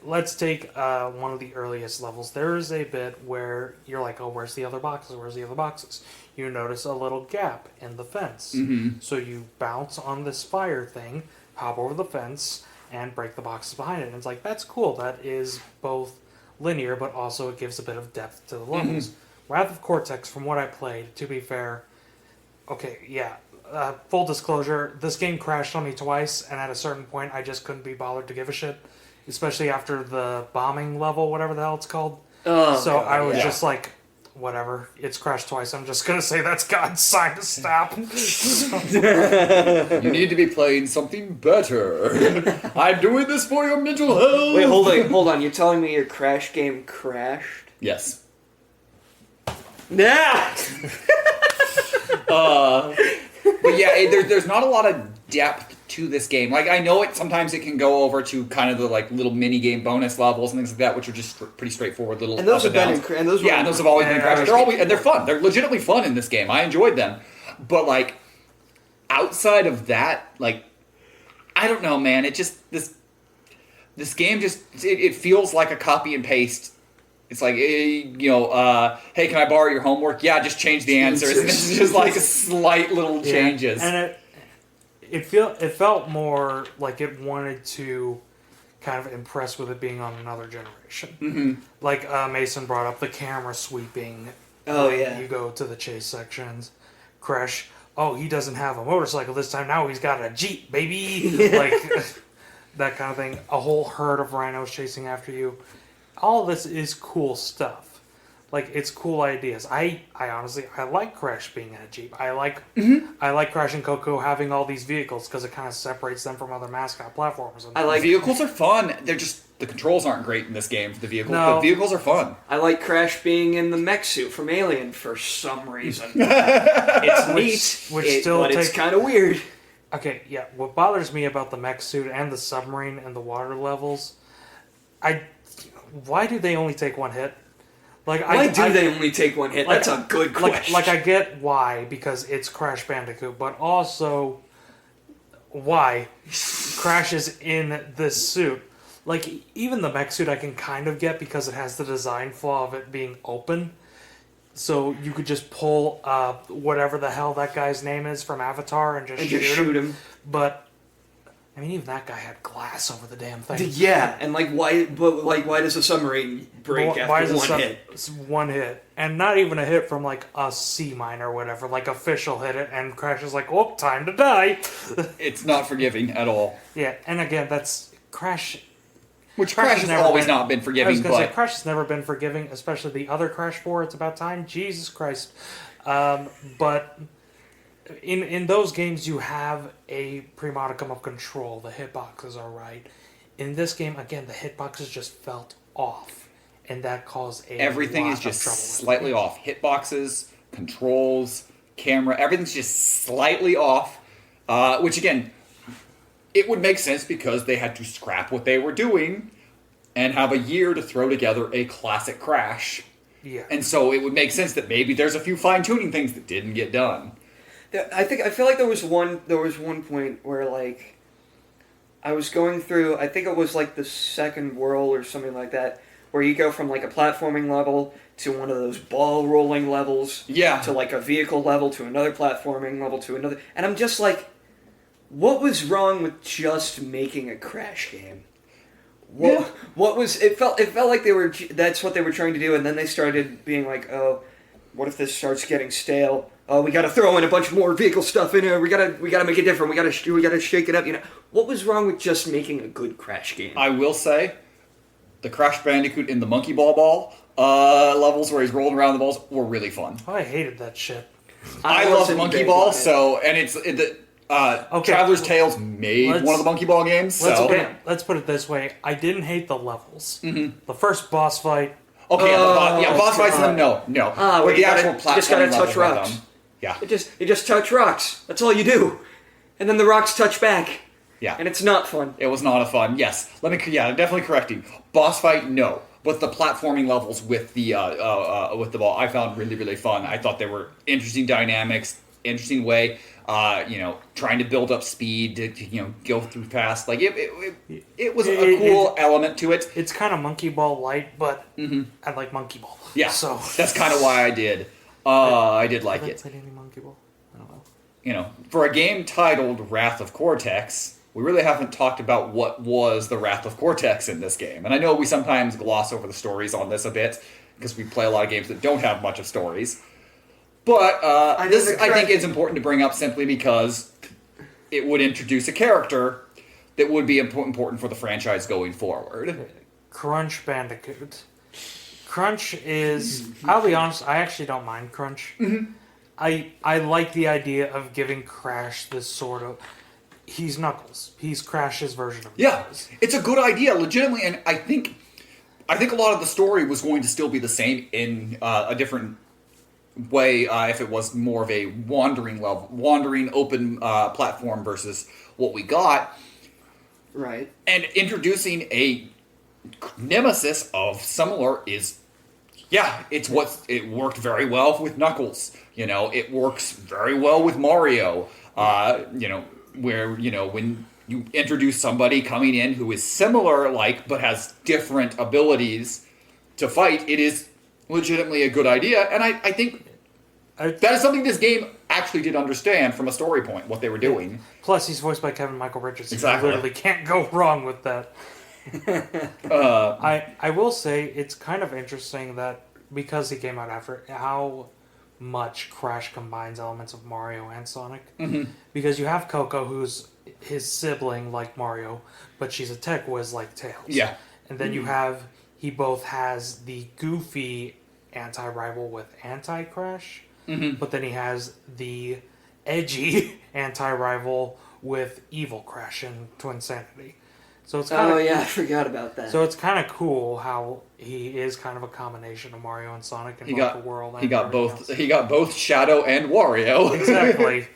let's take one of the earliest levels. There is a bit where you're like, oh, where's the other boxes? Where's the other boxes? You notice a little gap in the fence. Mm-hmm. So you bounce on this fire thing, hop over the fence, and break the boxes behind it. And it's like, that's cool. That is both linear, but also it gives a bit of depth to the levels. Mm-hmm. Wrath of Cortex, from what I played, to be fair, okay, yeah, full disclosure, this game crashed on me twice, and at a certain point I just couldn't be bothered to give a shit, especially after the bombing level, whatever the hell it's called. Oh, so God, I was yeah. just like, whatever, it's crashed twice, I'm just gonna say that's God's sign to stop. You need to be playing something better. I'm doing this for your mental health. Wait, hold on. You're telling me your Crash game crashed? Yes. Nah! But yeah, there's not a lot of depth to this game. Like, I know sometimes it can go over to kind of the like little mini game bonus levels and things like that, which are just pretty straightforward little. And those up have been downs. and those have always been Crash. Yeah. They're always, and they're fun. They're legitimately fun in this game. I enjoyed them, but like outside of that, like I don't know, man. It just this game just it feels like a copy and paste. It's like, hey, can I borrow your homework? Yeah, just change the answers. And it's just like slight little changes. And it felt more like it wanted to kind of impress with it being on another generation. Mm-hmm. Like Mason brought up the camera sweeping. Oh, yeah. You go to the chase sections. Crash, oh, he doesn't have a motorcycle this time. Now he's got a Jeep, baby. Like that kind of thing. A whole herd of rhinos chasing after you. All this is cool stuff. Like, it's cool ideas. I honestly, I like Crash being in a Jeep. I like Crash and Coco having all these vehicles because it kind of separates them from other mascot platforms. I like vehicles are fun. They're just the controls aren't great in this game for the vehicles. No. But vehicles are fun. I like Crash being in the mech suit from Alien for some reason. It's neat, but it's kind of weird. Okay, yeah. What bothers me about the mech suit and the submarine and the water levels, why do they only take one hit? Like, Why do they only take one hit? That's a good question. Like I get why, because it's Crash Bandicoot, but also why Crash is in this suit. Like, even the mech suit I can kind of get because it has the design flaw of it being open. So you could just pull whatever the hell that guy's name is from Avatar and just shoot him. But I mean, even that guy had glass over the damn thing. Yeah, and why does the submarine break after one hit? It's one hit, and not even a hit from like a C mine or whatever. Like official hit it, and Crash is like, "Oh, time to die." It's not forgiving at all. Yeah, and again, that's Crash. Which Crash has always not been I forgiving, was gonna say but Crash has never been forgiving, especially the other Crash 4. It's about time, Jesus Christ. But in those games, you have a pre-modicum of control. The hitboxes are right. In this game, again, the hitboxes just felt off, and that caused everything is just slightly off. Hitboxes, controls, camera, everything's just slightly off. Which again, it would make sense because they had to scrap what they were doing and have a year to throw together a classic Crash. Yeah. And so it would make sense that maybe there's a few fine-tuning things that didn't get done. I feel like there was one point where like I was going through, I think it was like the second world or something like that, where you go from like a platforming level to one of those ball rolling levels, to like a vehicle level to another platforming level to another, and I'm just like, what was wrong with just making a Crash game? What was it felt like that's what they were trying to do, and then they started being like, oh, what if this starts getting stale? Oh, we got to throw in a bunch more vehicle stuff in here. We gotta make it different. We gotta shake it up. You know, what was wrong with just making a good Crash game? I will say, the Crash Bandicoot in the Monkey Ball levels where he's rolling around the balls were really fun. Oh, I hated that shit. I love Monkey Ball, Traveler's Tales made one of the Monkey Ball games. Let's put it this way: I didn't hate the levels. Mm-hmm. The first boss fight. Okay, boss fights in them, no. With the actual platform, just gotta touch rocks. Yeah. You just touch rocks. That's all you do. And then the rocks touch back. Yeah. And it's not fun. It was not a fun. Yes. Definitely correcting. Boss fight, no. But the platforming levels with the ball, I found really, really fun. I thought they were interesting dynamics, interesting way. Trying to build up speed to go through fast. Like it was a cool element to it. It's kind of Monkey Ball light, but I like Monkey Ball. Yeah. So that's kind of why I did. I did like it. Played any Monkey Ball? I don't know. For a game titled Wrath of Cortex, we really haven't talked about what was the Wrath of Cortex in this game. And I know we sometimes gloss over the stories on this a bit, because we play a lot of games that don't have much of stories. But I think it's important to bring up simply because it would introduce a character that would be important for the franchise going forward. Crash Bandicoot. Crunch is... I'll be honest, I actually don't mind Crunch. Mm-hmm. I like the idea of giving Crash this sort of... He's Knuckles. He's Crash's version of Knuckles. Yeah, it's a good idea, legitimately, and I think a lot of the story was going to still be the same in a different way if it was more of a wandering open platform versus what we got. Right. And introducing a nemesis of similar is... Yeah, it worked very well with Knuckles. It works very well with Mario. Where when you introduce somebody coming in who is similar, but has different abilities to fight, it is legitimately a good idea. And I think that is something this game actually did understand from a story point, what they were doing. Plus, he's voiced by Kevin Michael Richardson. Exactly. You literally can't go wrong with that. I will say it's kind of interesting that because he came out after, how much Crash combines elements of Mario and Sonic. Mm-hmm. Because you have Coco, who's his sibling like Mario, but she's a tech whiz like Tails. Yeah. And then he both has the goofy anti-rival with Anti-Crash, but then he has the edgy anti-rival with Evil Crash in Twinsanity. So it's kind I forgot about that. So it's kind of cool how he is kind of a combination of Mario and Sonic in both the world. He got both. He got both Shadow and Wario. Exactly.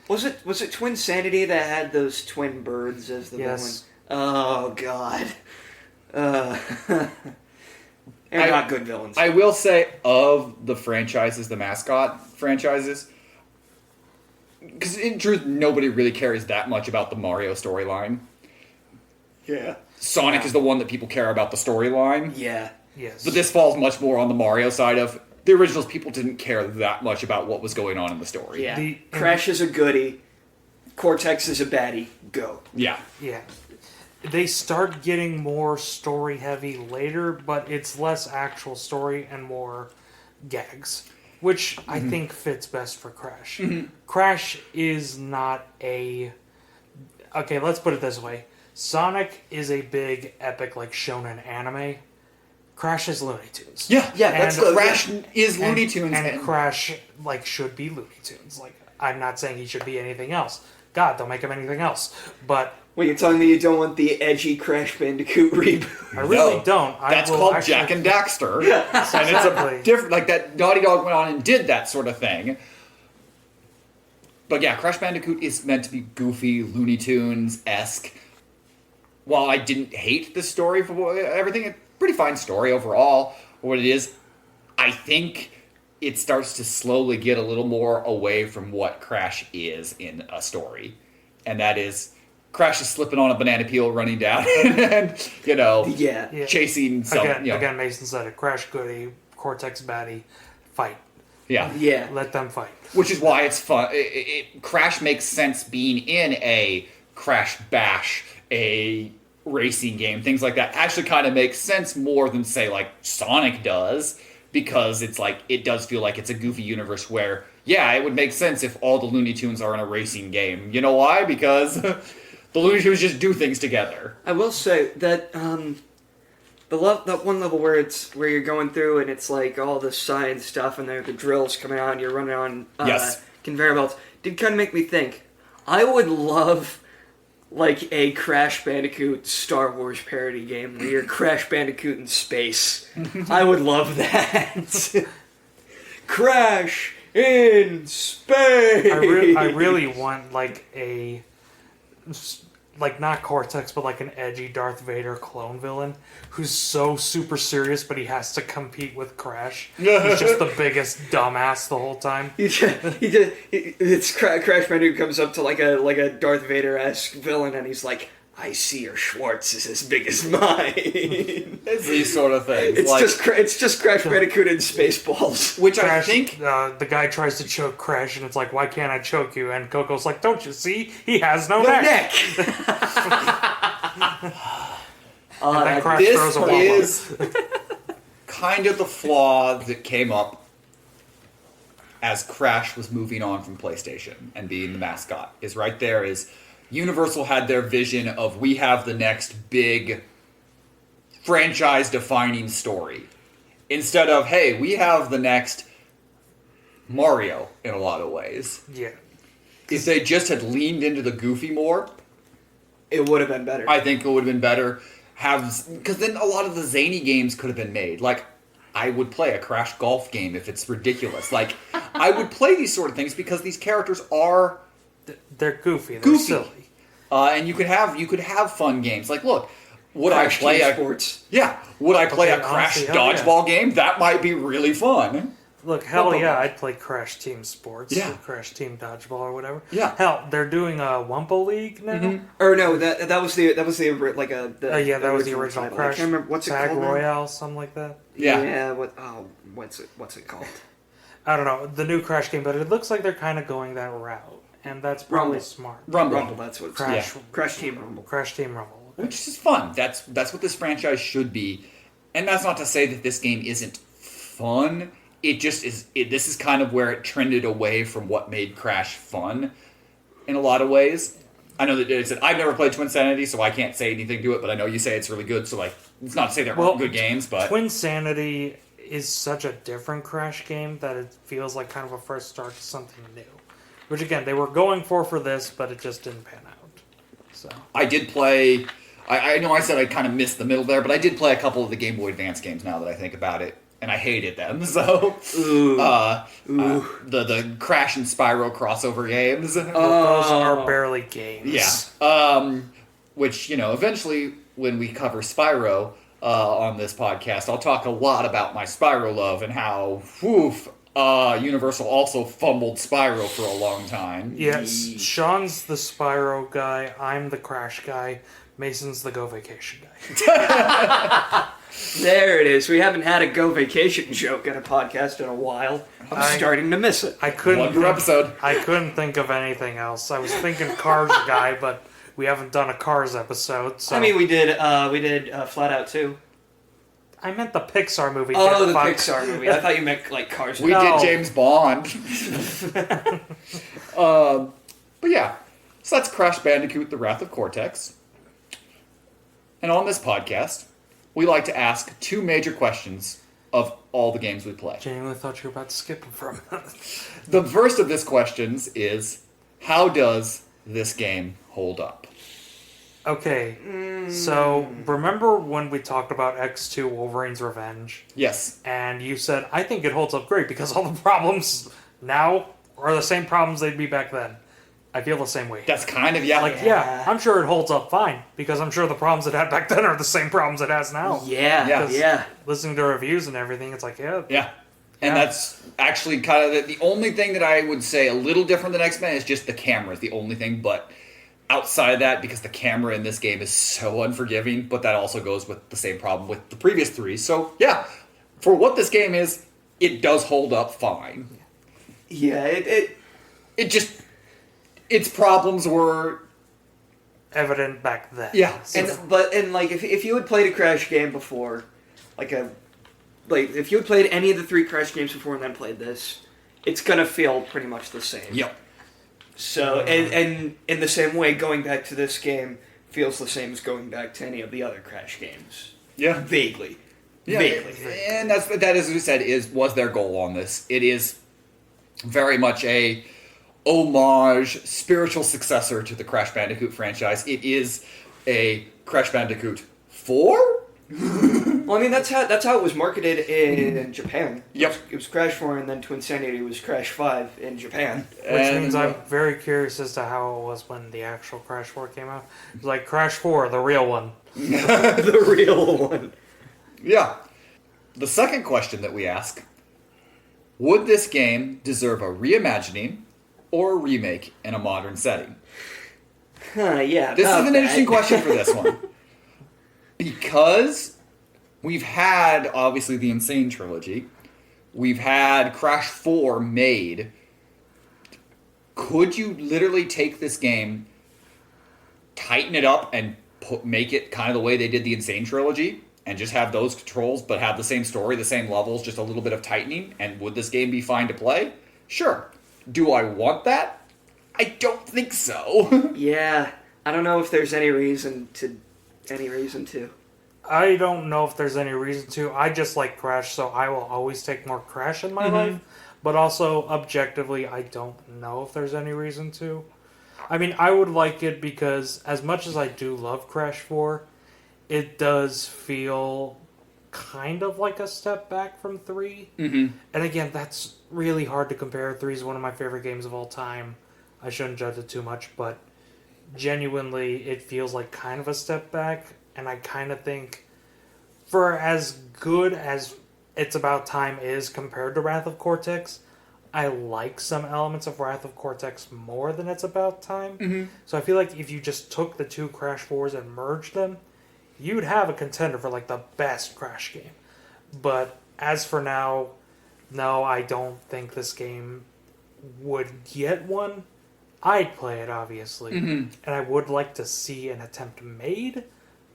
Was it Twinsanity that had those twin birds as the villain? Oh God. They're not good villains. I will say, of the franchises, the mascot franchises, because in truth, nobody really cares that much about the Mario storyline. Yeah. Sonic is the one that people care about the storyline. Yeah. Yes. But this falls much more on the Mario side of the originals. People didn't care that much about what was going on in the story. Yeah. Crash is a goodie. Cortex is a baddie. Go. Yeah. Yeah. They start getting more story heavy later, but it's less actual story and more gags, which I think fits best for Crash. Mm-hmm. Crash is not a... Okay, let's put it this way. Sonic is a big, epic, shonen anime. Crash is Looney Tunes. Yeah, Crash is Looney Tunes. And Crash, should be Looney Tunes. I'm not saying he should be anything else. God, don't make him anything else. But... Well, you're telling me you don't want the edgy Crash Bandicoot reboot? I really don't. That's called Jack and Daxter. And it's a different... that Naughty Dog went on and did that sort of thing. But yeah, Crash Bandicoot is meant to be goofy, Looney Tunes-esque. While I didn't hate the story for everything, it's a pretty fine story overall. What it is, I think it starts to slowly get a little more away from what Crash is in a story. And that is... Crash is slipping on a banana peel, running down, and chasing some. Again, Mason said it. Crash goodie, Cortex baddie, fight. Yeah. Let them fight. Which is why it's fun. Crash makes sense being in a Crash Bash, a racing game, things like that. Actually, kind of makes sense more than say Sonic does, because it's like, it does feel like it's a goofy universe where, yeah, it would make sense if all the Looney Tunes are in a racing game. You know why? Because the Looney Tunes just do things together. I will say that that one level where you're going through and it's like all the science stuff and the drills coming out and you're running on Yes. conveyor belts did kind of make me think. I would love like a Crash Bandicoot Star Wars parody game where you're Crash Bandicoot in space. I would love that. Crash in space. I really want like a, like not Cortex, but like an edgy Darth Vader clone villain who's so super serious, but he has to compete with Crash. He's just the biggest dumbass the whole time. It's Crash Bandicoot comes up to like a Darth Vader-esque villain, and he's like, "I see your Schwartz is as big as mine." It's these sort of things. It's just Crash Bandicoot in Spaceballs. Which Crash, I think... the guy tries to choke Crash, and it's like, "Why can't I choke you?" And Coco's like, "Don't you see? He has no neck." And then Crash throws a wall. This is kind of the flaw that came up as Crash was moving on from PlayStation and being the mascot. Is right there is Universal had their vision of, we have the next big franchise-defining story. Instead of, hey, we have the next Mario in a lot of ways. Yeah. If they just had leaned into the goofy more, It would have been better. I think it would have been better. Because then a lot of the zany games could have been made. Like, I would play a Crash Golf game if it's ridiculous. Like, I would play these sort of things because these characters are They're goofy. They're goofy. silly. And you could have fun games. Like, look, would Crash I play Team a Sports? Yeah, would I play Okay, a Crash honestly, hell dodgeball game? That might be really fun. Look, hell yeah, I'd play Crash Team Sports. Yeah. Or Crash Team Dodgeball or whatever. Yeah. Hell, they're doing a Wumpa League now. Or no, that was the like a. Yeah, that was the original title. Crash. I can't remember what's it Tag called. now? Royale, something like that. Yeah. Yeah. What's it called? I don't know, the new Crash game, but it looks like they're kind of going that route, and that's probably Rumble. smart. Rumble. That's what. Crash, Crash Team Rumble. Crash Team Rumble. Okay. Which is fun. That's what this franchise should be. And that's not to say that this game isn't fun. It just is. This is kind of where it trended away from what made Crash fun in a lot of ways. I know that it said, I've never played Twinsanity, so I can't say anything to it, but I know you say it's really good, so like, it's not to say there aren't good games, but... Twinsanity is such a different Crash game that it feels like kind of a first start to something new. Which again, they were going for this, but it just didn't pan out. So I did play... I know I said I kind of missed the middle there, but I did play a couple of the Game Boy Advance games now that I think about it. And I hated them, so... the Crash and Spyro crossover games. those are barely games. Yeah. Which, eventually, when we cover Spyro on this podcast, I'll talk a lot about my Spyro love and how, Universal also fumbled Spyro for a long time. Yes, Sean's the Spyro guy, I'm the Crash guy, Mason's the Go Vacation guy. There it is. We haven't had a Go Vacation joke in a podcast in a while. I'm starting to miss it. I couldn't One per episode. I couldn't think of anything else. I was thinking Cars guy, but we haven't done a Cars episode. So I mean, we did Flat Out 2. I meant the Pixar movie. Oh, Get the Fucked. Pixar movie. I thought you meant like Cars. We No. did James Bond. But yeah, so that's Crash Bandicoot, The Wrath of Cortex. And on this podcast, we like to ask two major questions of all the games we play. Genuinely thought you were about to skip him for a minute. The first of this questions is, how does this game hold up? Okay, so remember when we talked about X2 Wolverine's Revenge? Yes. And you said, I think it holds up great because all the problems now are the same problems they'd be back then. I feel the same way. That's kind of, yeah. Yeah, I'm sure it holds up fine because I'm sure the problems it had back then are the same problems it has now. Yeah. Listening to reviews and everything, it's like, Yeah. And Yeah. that's actually kind of the only thing that I would say a little different than X-Men is just the camera is the only thing. But outside of that, because the camera in this game is so unforgiving, but that also goes with the same problem with the previous three. So, yeah, for what this game is, it does hold up fine. Yeah, It just... Its problems were... evident back then. Yeah. and like if you had played a Crash game before, like a like if you had played any of the 3 Crash games before and then played this, it's gonna feel pretty much the same. Yep. So, and in the same way, going back to this game feels the same as going back to any of the other Crash games. Yeah. Vaguely. Yeah. Vaguely. And that, as we said, was their goal on this. It is very much a homage, spiritual successor to the Crash Bandicoot franchise. It is a Crash Bandicoot 4? Well, I mean, that's how it was marketed in Japan. Yep. It was Crash 4, and then Twinsanity was Crash 5 in Japan. Which means I'm very curious as to how it was when the actual Crash 4 came out. It was like Crash 4, the real one. The real one. Yeah. The second question that we ask, would this game deserve a reimagining or a remake in a modern setting? Yeah. This is an interesting question for this one. Because we've had, obviously, the Insane Trilogy. We've had Crash 4 made. Could you literally take this game, tighten it up, and make it kind of the way they did the Insane Trilogy? And just have those controls, but have the same story, the same levels, just a little bit of tightening? And would this game be fine to play? Sure. Do I want that? I don't think so. Yeah. I don't know if there's any reason to. I don't know if there's any reason to. I just like Crash, so I will always take more Crash in my life. But also, objectively, I don't know if there's any reason to. I mean, I would like it because, as much as I do love Crash 4, it does feel kind of like a step back from 3. Mm-hmm. And again, that's really hard to compare. 3 is one of my favorite games of all time. I shouldn't judge it too much, but genuinely, it feels like kind of a step back. And I kind of think, for as good as It's About Time is compared to Wrath of Cortex, I like some elements of Wrath of Cortex more than It's About Time. Mm-hmm. So I feel like if you just took the 2 Crash 4s and merged them, you'd have a contender for like the best Crash game. But as for now, no, I don't think this game would get one. I'd play it, obviously. Mm-hmm. And I would like to see an attempt made,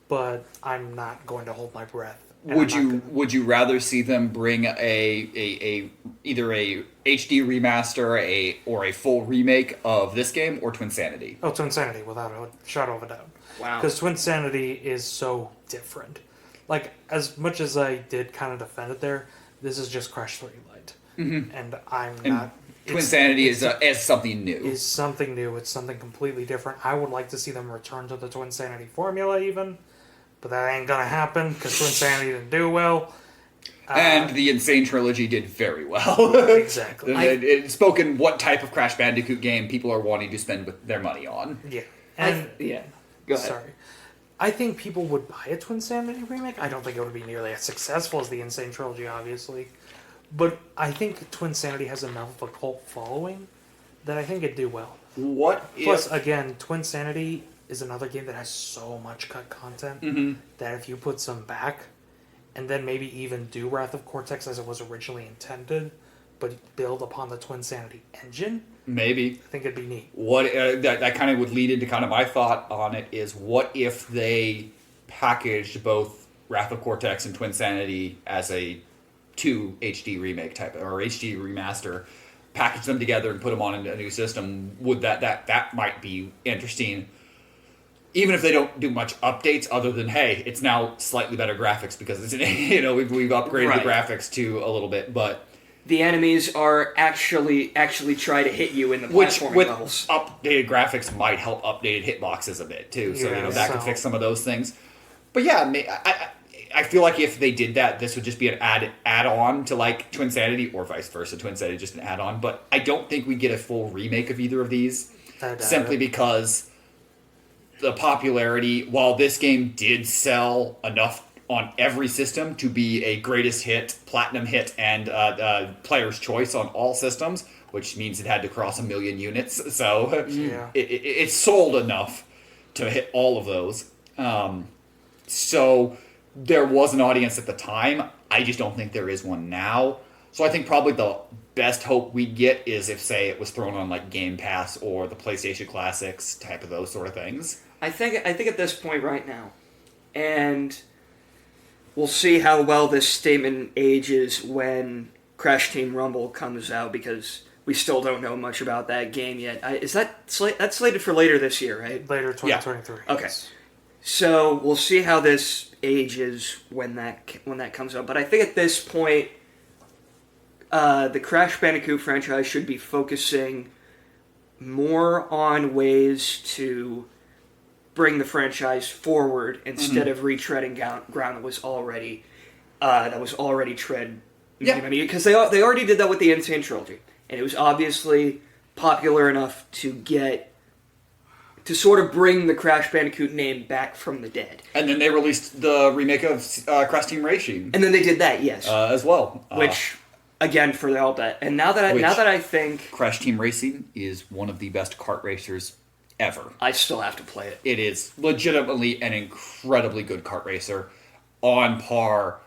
but I'm not going to hold my breath. Would you rather see them bring a either a HD remaster or a full remake of this game or Twinsanity? Oh, Twinsanity, without a shadow of a doubt. Wow. Because Twinsanity is so different. Like, as much as I did kind of defend it there, this is just Crash 3 Light. Mm-hmm. And I'm And not... Twinsanity is something new. Is something new. It's something completely different. I would like to see them return to the Twinsanity formula, even. But that ain't gonna happen, because Twinsanity didn't do well. And the Insane Trilogy did very well. Exactly. It spoken what type of Crash Bandicoot game people are wanting to spend their money on. Yeah. And yeah. Go ahead. Sorry. I think people would buy a Twinsanity remake. I don't think it would be nearly as successful as the Insane Trilogy, obviously. But I think Twinsanity has enough of a cult following that I think it'd do well. Plus, again, Twinsanity is another game that has so much cut content that if you put some back and then maybe even do Wrath of Cortex as it was originally intended, but build upon the Twinsanity engine, maybe I think it'd be neat. What that kind of would lead into kind of my thought on it is, what if they packaged both Wrath of Cortex and Twinsanity as a 2 HD remake type or HD remaster, package them together and put them on a new system? Would that might be interesting? Even if they don't do much updates, other than, hey, it's now slightly better graphics because it's we've upgraded the graphics to a little bit, but the enemies are actually try to hit you in the platforming with levels. Updated graphics might help updated hitboxes a bit too, so that could fix some of those things. But yeah, I feel like if they did that, this would just be an add-on to like Twinsanity, or vice versa, Twinsanity just an add-on. But I don't think we get a full remake of either of these, simply because the popularity, while this game did sell enough on every system to be a greatest hit, platinum hit, and player's choice on all systems, which means it had to cross 1 million units. So it sold enough to hit all of those. So there was an audience at the time. I just don't think there is one now. So I think probably the best hope we'd get is if, say, it was thrown on like Game Pass or the PlayStation Classics, type of those sort of things. I think at this point right now, and we'll see how well this statement ages when Crash Team Rumble comes out, because we still don't know much about that game yet. Is that's slated for later this year, right? Later 2023. Yeah. Okay. So we'll see how this ages when that comes out. But I think at this point, the Crash Bandicoot franchise should be focusing more on ways to bring the franchise forward instead of retreading ground that was already tread. Yeah. Because they already did that with the Insane Trilogy, and it was obviously popular enough to sort of bring the Crash Bandicoot name back from the dead. And then they released the remake of Crash Team Racing. And then they did that, yes, as well. Which, again, for the help that. And now that I think Crash Team Racing is one of the best kart racers ever. I still have to play it. It is legitimately an incredibly good kart racer, on par.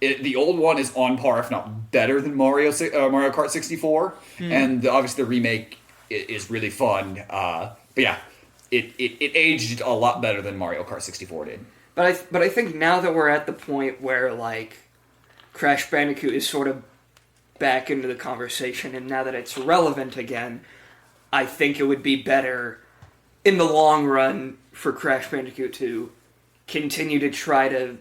The old one is on par, if not better, than Mario Kart 64, and obviously the remake is really fun. But yeah, it aged a lot better than Mario Kart 64 did. But I think now that we're at the point where like Crash Bandicoot is sort of back into the conversation, and now that it's relevant again, I think it would be better in the long run for Crash Bandicoot to continue to try to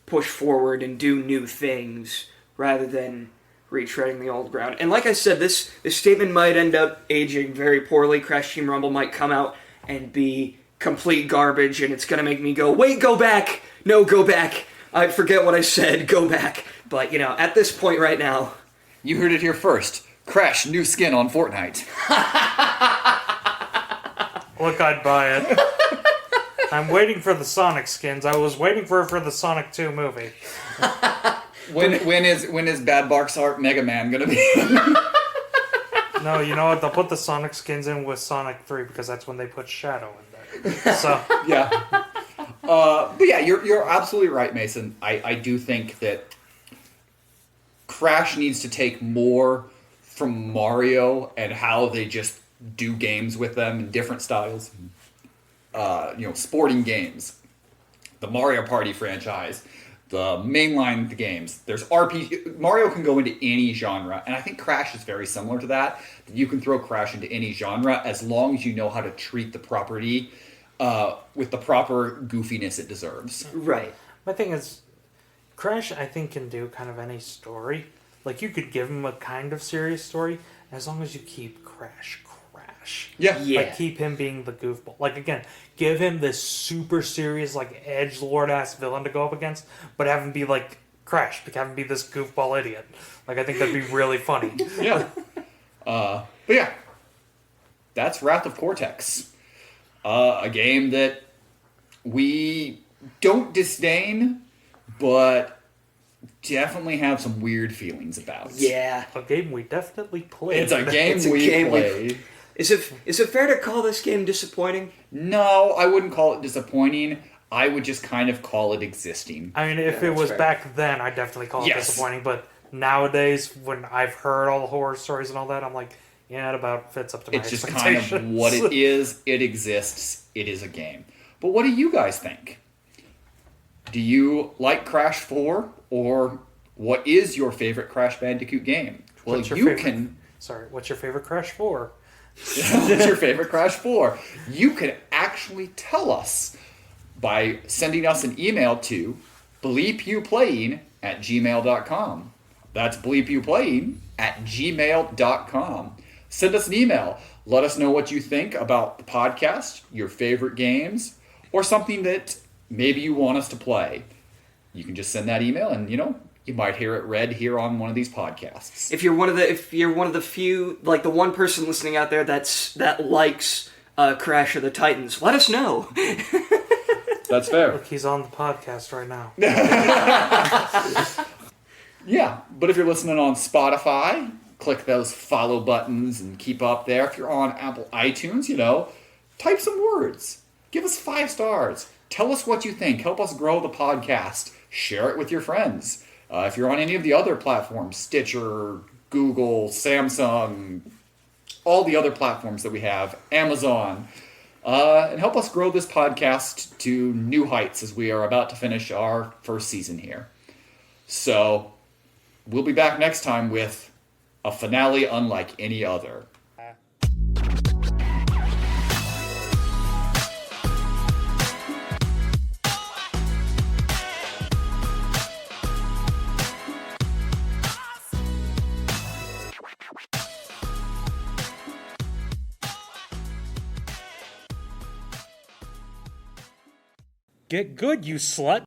push forward and do new things rather than retreading the old ground. And like I said, this statement might end up aging very poorly. Crash Team Rumble might come out and be complete garbage, and it's going to make me go, wait, go back! No, go back! I forget what I said, go back. But, at this point right now... You heard it here first. Crash, new skin on Fortnite. Look, I'd buy it. I'm waiting for the Sonic skins. I was waiting for the Sonic 2 movie. When is Bad Barks Art Mega Man gonna be? No, you know what? They'll put the Sonic skins in with Sonic 3 because that's when they put Shadow in there. So yeah. But yeah, you're absolutely right, Mason. I do think that Crash needs to take more from Mario and how they just do games with them in different styles. Sporting games, the Mario Party franchise, the mainline games. There's RPG. Mario can go into any genre, and I think Crash is very similar to that. You can throw Crash into any genre as long as you know how to treat the property with the proper goofiness it deserves. Right. My thing is, Crash, I think, can do kind of any story. Like, you could give him a kind of serious story as long as you keep Crash. Yeah. Like, keep him being the goofball. Like, again, give him this super serious, like, edgelord-ass villain to go up against, but have him be, like, Crash. Like, have him be this goofball idiot. Like, I think that'd be really funny. Yeah. But yeah. That's Wrath of Cortex. A game that we don't disdain, but definitely have some weird feelings about. Yeah. A game we definitely played. It's a game we played. Is it fair to call this game disappointing? No, I wouldn't call it disappointing. I would just kind of call it existing. I mean, if it was back then, I'd definitely call it disappointing. But nowadays, when I've heard all the horror stories and all that, I'm like, yeah, it about fits up to my expectations. It's just kind of what it is. It exists. It is a game. But what do you guys think? Do you like Crash 4? Or what is your favorite Crash Bandicoot game? Well, what's your favorite Crash 4? What's your favorite Crash 4? You can actually tell us by sending us an email to bleepyouplaying@gmail.com. That's bleepyouplaying@gmail.com. Send us an email. Let us know what you think about the podcast, your favorite games, or something that maybe you want us to play. You can just send that email, and you might hear it read here on one of these podcasts. If you're one of the few, like the one person listening out there that likes Crash of the Titans, let us know. That's fair. Look, he's on the podcast right now. Yeah, but if you're listening on Spotify, click those follow buttons and keep up there. If you're on Apple iTunes, type some words. Give us 5 stars. Tell us what you think. Help us grow the podcast. Share it with your friends. If you're on any of the other platforms, Stitcher, Google, Samsung, all the other platforms that we have, Amazon, and help us grow this podcast to new heights as we are about to finish our first season here. So, we'll be back next time with a finale unlike any other. Get good, you slut!